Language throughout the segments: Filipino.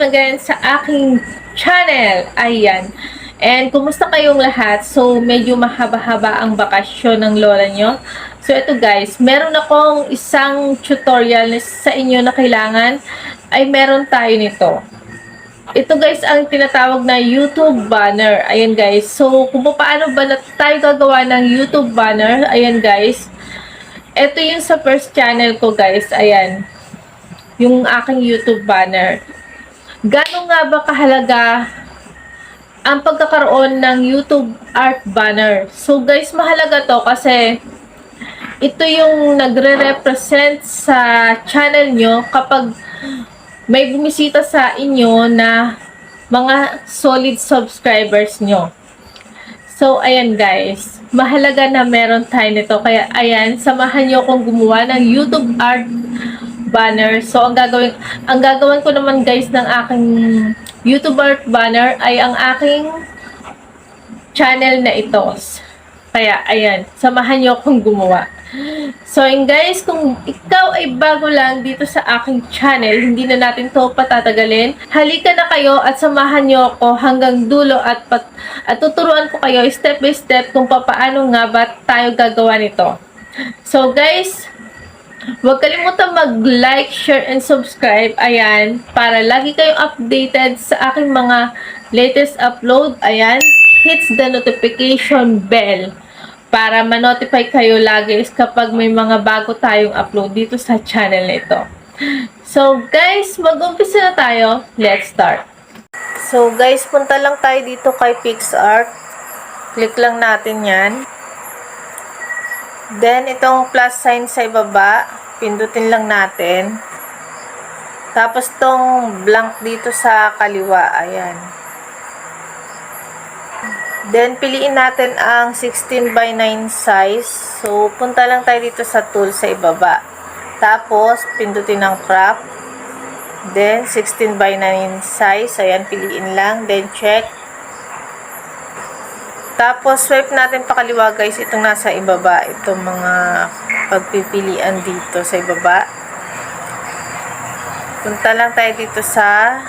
again sa aking channel. Ayan. And kumusta kayong lahat? So, medyo mahaba-haba ang bakasyon ng lola nyo. So, ito guys, meron akong isang tutorial sa inyo na kailangan ay meron tayo nito. Ito guys ang tinatawag na YouTube banner. Ayan guys. So, kung paano ba tayo gagawa ng YouTube banner, ayan guys. Ito yung sa first channel ko guys. Ayan. Yung aking YouTube banner. Gano'n nga ba kahalaga ang pagkakaroon ng YouTube art banner? So guys, mahalaga to kasi ito yung nagre-represent sa channel nyo kapag may bumisita sa inyo na mga solid subscribers nyo. So, ayan guys. Mahalaga na meron tayo nito. Kaya, ayan, samahan nyo akong gumawa ng YouTube art banner. So, ang gagawin ko naman guys ng aking YouTube art banner ay ang aking channel na ito. Kaya, ayan, samahan nyo akong gumawa. So, guys, kung ikaw ay bago lang dito sa aking channel, hindi na natin to patatagalin. Halika na kayo at samahan nyo ako hanggang dulo at tuturuan ko kayo step by step kung paano nga ba tayo gagawa nito. So, guys, huwag kalimutan mag-like, share, and subscribe. Ayan, para lagi kayong updated sa aking mga latest upload. Ayan, hits the notification bell para ma-notify kayo lagi kapag may mga bago tayong upload dito sa channel nito. So guys, mag-umpisa na tayo. Let's start. So guys, punta lang tayo dito kay PixArt. Click lang natin yan. Then, itong plus sign sa ibaba, pindutin lang natin. Tapos, tong blank dito sa kaliwa, ayan. Then, piliin natin ang 16 by 9 size. So, punta lang tayo dito sa tool sa ibaba. Tapos, pindutin ang crop. Then, 16 by 9 size. Ayan, piliin lang. Then, check. Tapos, swipe natin pakaliwa guys. Itong nasa ibaba. Itong mga pagpipilian dito sa ibaba. Punta lang tayo dito sa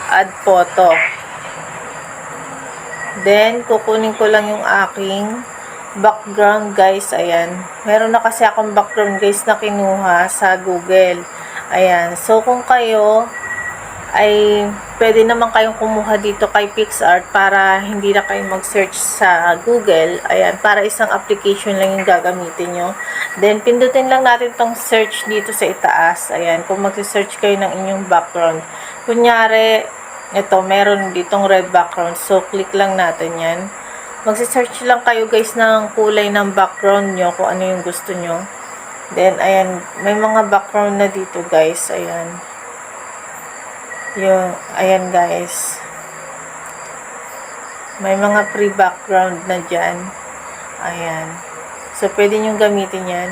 add photo. Then, kukunin ko lang yung aking background guys. Ayan. Meron na kasi akong background guys na kinuha sa Google. Ayan. So, kung kayo ay pwede naman kayong kumuha dito kay PixArt para hindi na kayo mag-search sa Google. Ayan, para isang application lang yung gagamitin nyo. Then, pindutin lang natin tong search dito sa itaas. Ayan, kung mag-search kayo ng inyong background. Kunyari, ito, meron ditong red background. So, click lang natin yan. Mag-search lang kayo guys ng kulay ng background nyo kung ano yung gusto nyo. Then, ayan, may mga background na dito guys. Ayan. Yung, ayan guys. May mga pre-background na dyan. Ayan. So, pwede nyo gamitin yan.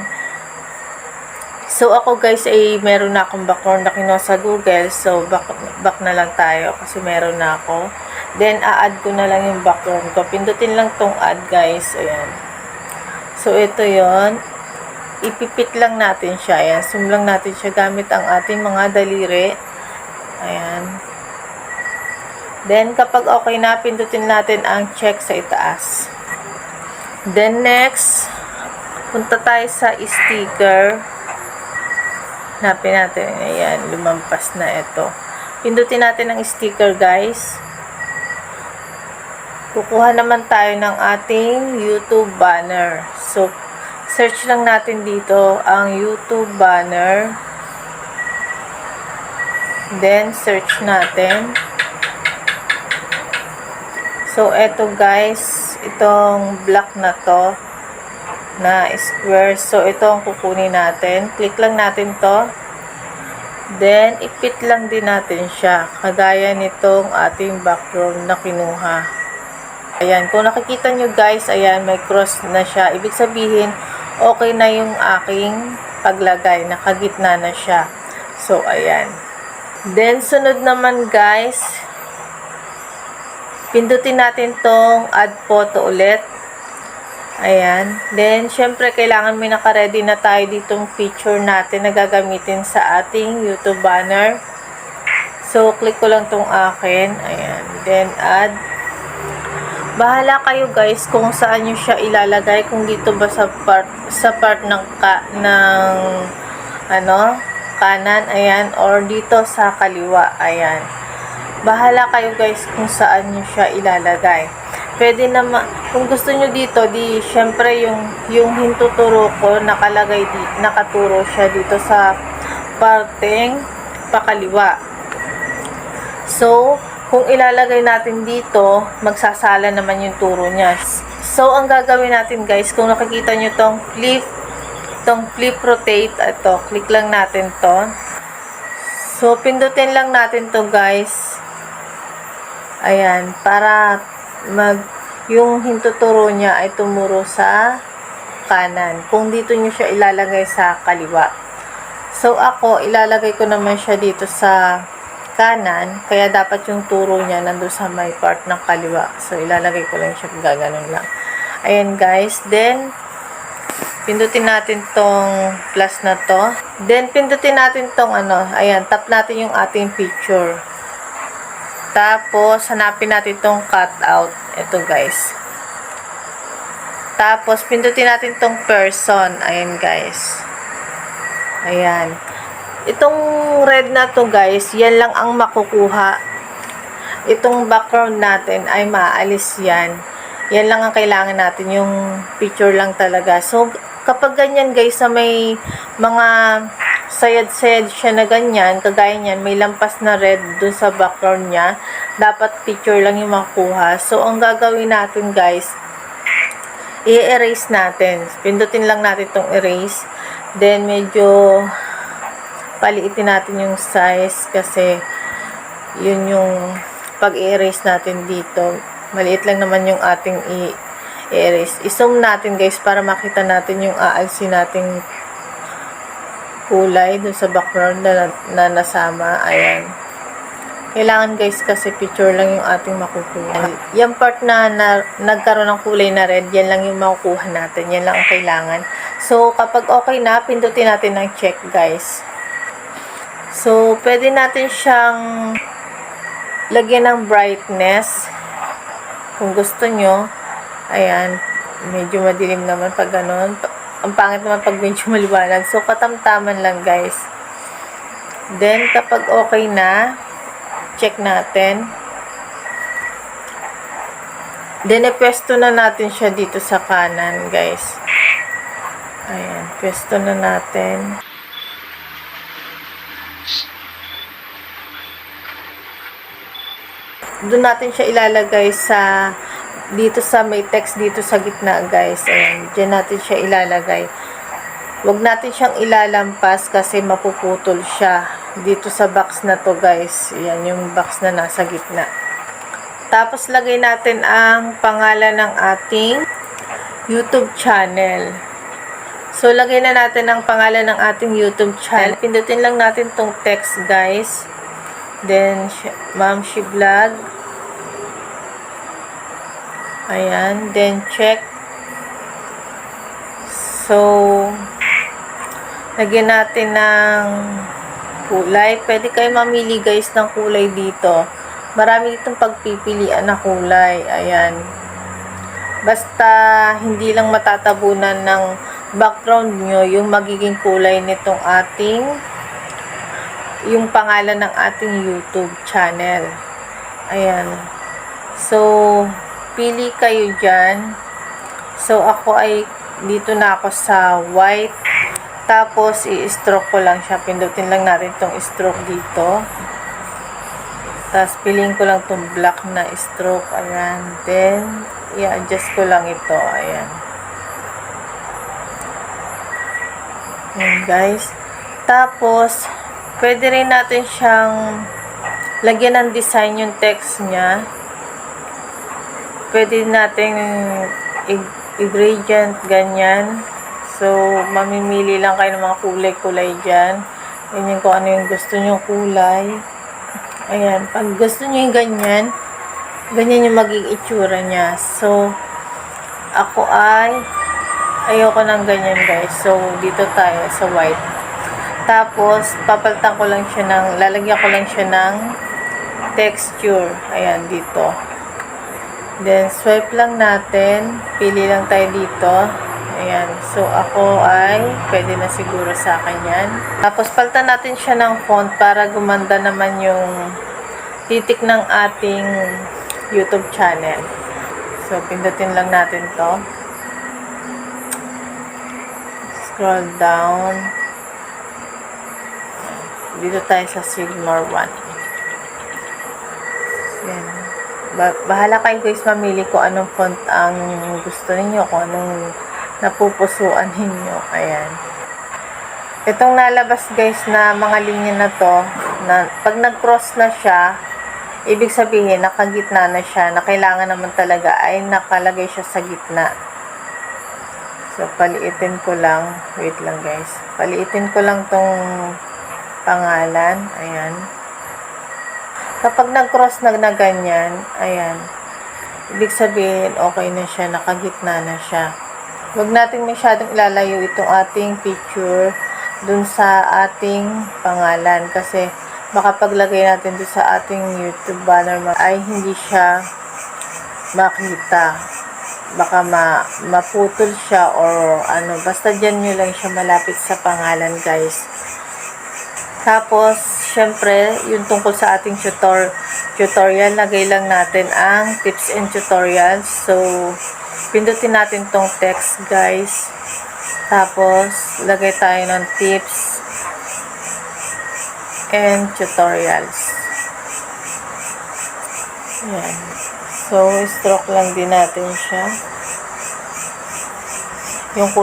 So, ako guys ay meron na akong background na kinuha sa Google. So, back na lang tayo kasi meron na ako. Then, a-add ko na lang yung background ko. Pindutin lang tong add guys. Ayan. So, ito yon. Ipipit lang natin siya. Ayan. Zoom lang natin siya gamit ang ating mga daliri. Ayan. Then, kapag okay na, pindutin natin ang check sa itaas. Then, next, punta tayo sa sticker. Hanapin natin. Ayan, lumampas na ito. Pindutin natin ang sticker, guys. Kukuha naman tayo ng ating YouTube banner. So, search lang natin dito ang YouTube banner. Then, search natin. So, eto guys, itong block na to, na square. So, ito ang kukunin natin. Click lang natin to. Then, ipit lang din natin siya. Kagaya nitong ating background na kinuha. Ayan, kung nakikita nyo guys, ayan, may cross na siya. Ibig sabihin, okay na yung aking paglagay. Nakagitna na siya. So, ayan. Then, sunod naman guys, pindutin natin tong add photo ulit. Ayan. Then, syempre, kailangan may naka-ready na tayo ditong picture natin na gagamitin sa ating YouTube banner. So, click ko lang tong akin. Ayan. Then, add. Bahala kayo guys kung saan nyo siya ilalagay. Kung dito ba sa part ng kanan. Ayan. Or dito sa kaliwa. Ayan. Bahala kayo guys kung saan nyo siya ilalagay. Pwede naman, kung gusto nyo dito, syempre yung hintuturo ko, nakaturo siya dito sa parteng pakaliwa. So, kung ilalagay natin dito, magsasala naman yung turo niya. So, ang gagawin natin guys, kung nakikita nyo tong flip rotate, ito, click lang natin to. So, pindutin lang natin to guys. Ayan, para yung hintuturo niya ay tumuro sa kanan. Kung dito nyo siya ilalagay sa kaliwa. So, ako, ilalagay ko naman siya dito sa kanan. Kaya, dapat yung turo niya nandun sa may part ng kaliwa. So, ilalagay ko lang siya. Gaganon lang. Ayan, guys. Then, pindutin natin tong plus na to. Then, pindutin natin tong ayan, tap natin yung ating picture. Tapos, hanapin natin tong cutout. Ito, guys. Tapos, pindutin natin tong person. Ayan, guys. Ayan. Itong red na to, guys, yan lang ang makukuha. Itong background natin ay maalis yan. Yan lang ang kailangan natin. Yung picture lang talaga. So, kapag ganyan, guys, sa may mga sayad-sayad siya na ganyan, kagaya niyan, may lampas na red dun sa background niya, dapat picture lang yung makuha. So, ang gagawin natin guys, i-erase natin. Pindutin lang natin itong erase. Then, medyo paliitin natin yung size kasi yun yung pag-i-erase natin dito. Maliit lang naman yung ating i-erase. I-zoom natin guys para makita natin yung aalsin nating kulay dun sa background na nasama. Ayan. Kailangan guys kasi picture lang yung ating makukuha. Yung part na nagkaroon ng kulay na red, yan lang yung makukuha natin. Yan lang ang kailangan. So, kapag okay na, pindutin natin ng check guys. So, pwede natin siyang lagyan ng brightness. Kung gusto nyo. Ayan. Medyo madilim naman pag ganun. Ang pangit naman pag medyo maliwanag. So, katamtaman lang, guys. Then, kapag okay na, check natin. Then, pwesto na natin siya dito sa kanan, guys. Ayan, pwesto na natin. Doon natin siya ilalagay sa dito sa may text dito sa gitna guys. Ayan, dyan natin siya ilalagay. Huwag natin siyang ilalampas kasi mapuputol siya dito sa box na to guys. Ayan yung box na nasa gitna. Tapos lagay natin ang pangalan ng ating YouTube channel. So lagay na natin ang pangalan ng ating YouTube channel. Pindutin lang natin tong text guys. Then Ma'am Shi Vlog. Ayan. Then, check. So, lagyan natin ng kulay. Pwede kayo mamili guys ng kulay dito. Marami itong pagpipilian na kulay. Ayan. Basta, hindi lang matatabunan ng background nyo yung magiging kulay nitong yung pangalan ng ating YouTube channel. Ayan. So, pili kayo dyan. So, ako ay dito na ako sa white. Tapos, i-stroke ko lang siya. Pindutin lang natin itong stroke dito. Tapos, piliin ko lang itong black na stroke. Ayan. Then, i-adjust ko lang ito. Ayan. Ayan, guys. Tapos, pwede rin natin siyang lagyan ng design yung text niya. Pwede natin i-gradient, ganyan. So, mamimili lang kayo ng mga kulay-kulay dyan. Ganyan kung ano yung gusto nyo kulay. Ayan. Pag gusto nyo yung ganyan, ganyan yung magiging itsura niya. So, ako ayoko ng ganyan guys. So, dito tayo sa white. Tapos, papalitan ko lang siya lalagyan ko lang siya ng texture. Ayan, dito. Then, swipe lang natin. Pili lang tayo dito. Ayan. So, ako ay pwede na siguro sa akin yan. Tapos, palitan natin siya ng font para gumanda naman yung titik ng ating YouTube channel. So, pindutin lang natin to. Scroll down. Dito tayo sa Sigmar 1. Ayan. Bahala kayo guys mamili kung anong font ang gusto niyo, kung anong napupusuan ninyo. Ayan. Itong nalabas guys na mga linya na to, na pag nag-cross na siya, ibig sabihin nakagitna na siya, na kailangan naman talaga ay nakalagay siya sa gitna. So, paliitin ko lang. Wait lang guys. Paliitin ko lang tong pangalan. Ayan. Kapag nag-cross na ganyan, ayan, ibig sabihin, okay na siya, nakagitna na siya. Huwag natin masyadong ilalayo itong ating picture dun sa ating pangalan. Kasi, baka paglagay natin dun sa ating YouTube banner ay hindi siya makita. Baka maputol siya or ano. Basta dyan nyo lang siya malapit sa pangalan, guys. Tapos, syempre, yung tungkol sa ating tutorial, lagay lang natin ang tips and tutorials. So, pindutin natin tong text, guys. Tapos, lagay tayo ng tips and tutorials. Ayan. So, stroke lang din natin siya. Yung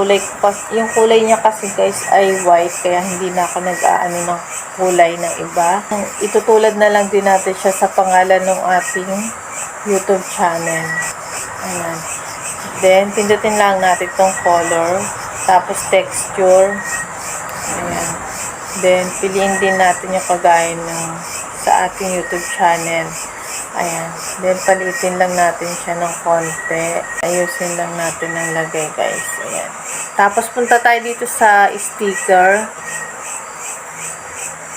kulay niya kasi guys ay white, kaya hindi na ako nag-aano ng kulay ng iba. Itutulad na lang din natin siya sa pangalan ng ating YouTube channel. Ayan. Then, pindutin lang natin tong color. Tapos, texture. Ayan. Then, piliin din natin yung kagaya ng sa ating YouTube channel. Ayan. Then, palitin lang natin siya ng konti. Ayusin lang natin ang lagay, guys. Ayan. Tapos, punta tayo dito sa sticker.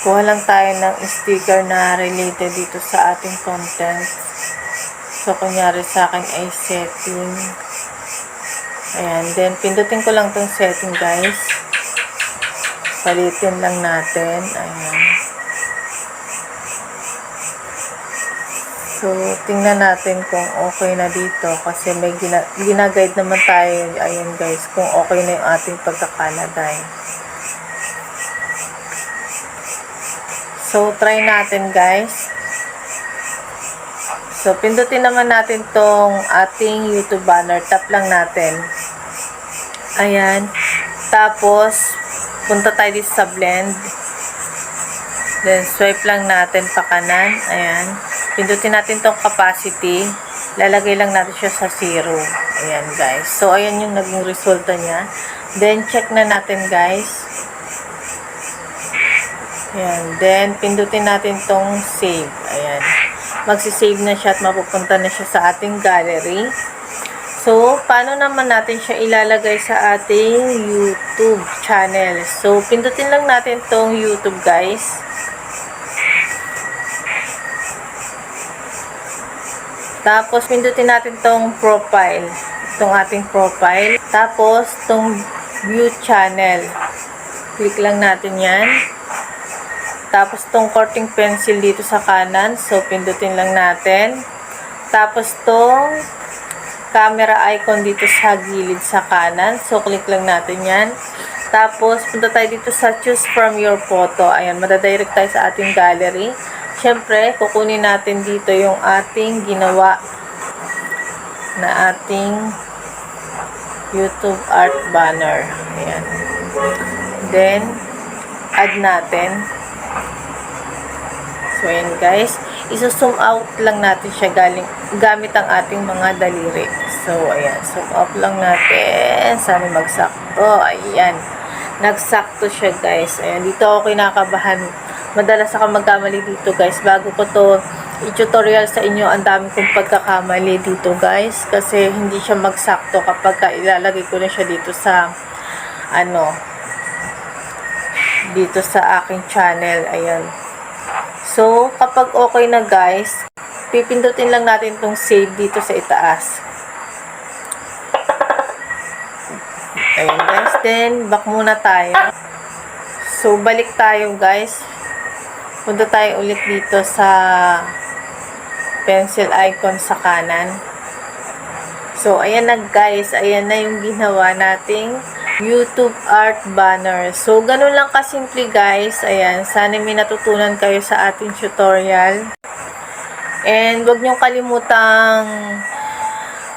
Kuha lang tayo ng sticker na related dito sa ating content. So, kunyari sa akin ay setting. Ayan. Then, pindutin ko lang tong setting, guys. Palitin lang natin. Ayan. So, tingnan natin kung okay na dito kasi may ginaguide naman tayo. Ayun guys, kung okay na yung ating pagkakalagay. So, try natin guys. So, pindutin naman natin tong ating YouTube banner. Tap lang natin. Ayan. Tapos, punta tayo dito sa blend. Then, swipe lang natin pa kanan. Ayan. Pindutin natin tong capacity. Lalagay lang natin siya sa 0. Ayan, guys. So, ayan yung naging resulta niya. Then, check na natin, guys. Ayan. Then, pindutin natin tong save. Ayan. Magsisave na siya at mapupunta na siya sa ating gallery. So, paano naman natin siya ilalagay sa ating YouTube channel? So, pindutin lang natin tong YouTube, guys. Tapos, pindutin natin tong profile. Itong ating profile. Tapos, tong view channel. Click lang natin yan. Tapos, tong corting pencil dito sa kanan. So, pindutin lang natin. Tapos, tong camera icon dito sa gilid sa kanan. So, click lang natin yan. Tapos, punta tayo dito sa choose from your photo. Ayan, madadirect tayo sa ating gallery. Siyempre, kukunin natin dito yung ating ginawa na ating YouTube art banner. Ayan. Then, add natin. So, ayan guys. Iso-zoom out lang natin siya gamit ang ating mga daliri. So, ayan. Zoom out lang natin. Sana magsakto. Ayan. Nagsakto siya guys. Ayan. Dito ako kinakabahan. Madalas ako magkamali dito guys. Bago ko to i-tutorial sa inyo, ang dami kong pagkakamali dito guys. Kasi hindi siya magsakto kapag ilalagay ko na siya dito sa dito sa aking channel. Ayan. So, kapag okay na guys, pipindutin lang natin itong save dito sa itaas. Ayan guys, then back muna tayo. So, balik tayo guys. Punta tayo ulit dito sa pencil icon sa kanan. So, ayan na guys. Ayan na yung ginawa nating YouTube art banner. So, ganun lang kasimple guys. Ayan, sana may natutunan kayo sa ating tutorial. And, huwag niyong kalimutang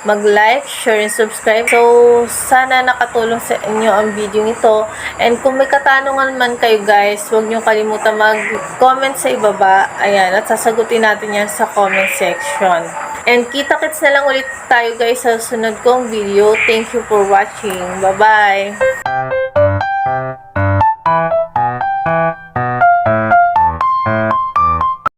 mag-like, share, and subscribe. So, sana nakatulong sa inyo ang video ito. And kung may katanungan man kayo guys, huwag nyo kalimutan mag-comment sa ibaba. Ayan, at sasagutin natin yan sa comment section. And kita-kits na lang ulit tayo guys sa sunod kong video. Thank you for watching. Bye-bye!